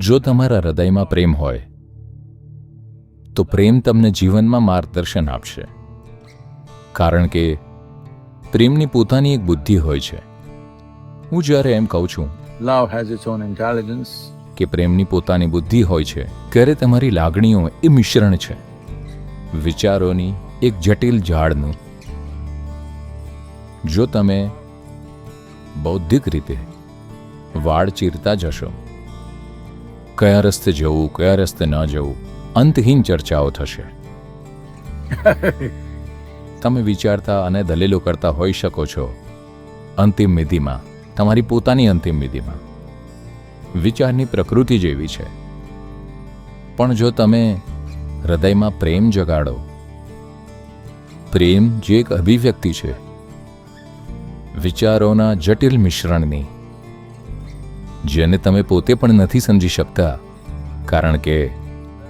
જો તમારા હૃદયમાં પ્રેમ હોય તો પ્રેમ તમને જીવનમાં માર્ગદર્શન આપશે, કારણ કે પ્રેમની પોતાની એક બુદ્ધિ હોય છે. હું જ્યારે એમ કહું છું Love has its own intelligence. કે પ્રેમની પોતાની બુદ્ધિ હોય છે, ત્યારે તમારી લાગણીઓ એ મિશ્રણ છે, વિચારોની એક જટિલ ઝાડનું. જો તમે બૌદ્ધિક રીતે વાડ ચીરતા જશો, કયા રસ્તે જવું કયા રસ્તે ન જવું, અંતહીન ચર્ચાઓ થશે. તમે વિચારતા અને દલીલો કરતા હોઈ શકો છો અંતિમ વિધિમાં, તમારી પોતાની અંતિમ વિધિમાં. વિચારની પ્રકૃતિ જેવી છે. પણ જો તમે હૃદયમાં પ્રેમ જગાડો, પ્રેમ જે એક અભિવ્યક્તિ છે વિચારોના જટિલ મિશ્રણની, જેને તમે પોતે પણ નથી સમજી શકતા, કારણ કે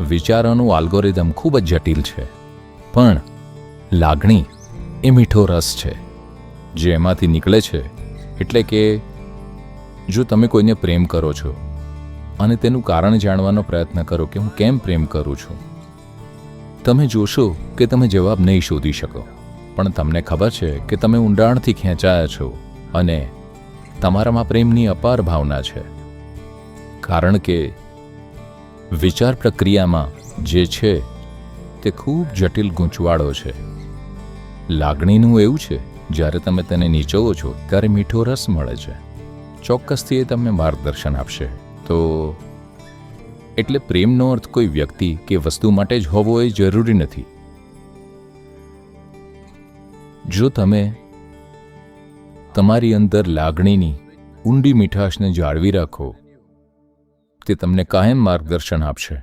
વિચારોનું આલ્ગોરિધમ ખૂબ જ જટિલ છે. પણ લાગણી એ મીઠો રસ છે જે એમાંથી નીકળે છે. એટલે કે જો તમે કોઈને પ્રેમ કરો છો અને તેનું કારણ જાણવાનો પ્રયત્ન કરો કે હું કેમ પ્રેમ કરું છું, તમે જોશો કે તમે જવાબ નહીં શોધી શકો, પણ તમને ખબર છે કે તમે ઊંડાણથી ખેંચાયા છો અને તમારામાં પ્રેમની અપાર ભાવના છે. કારણ કે વિચાર પ્રક્રિયામાં જે છે તે ખૂબ જટિલ ગૂંચવાડો છે. લાગણીનું એવું છે, જ્યારે તમે તેને નીચોવો છો ત્યારે મીઠો રસ મળે છે. ચોક્કસથી એ તમને માર્ગદર્શન આપશે. તો એટલે પ્રેમનો અર્થ કોઈ વ્યક્તિ કે વસ્તુ માટે જ હોવો એ જરૂરી નથી. જો તમે તમારી અંદર લાગણીની ઊંડી મીઠાશને જાળવી રાખો, તે તમને કાયમ માર્ગદર્શન આપશે.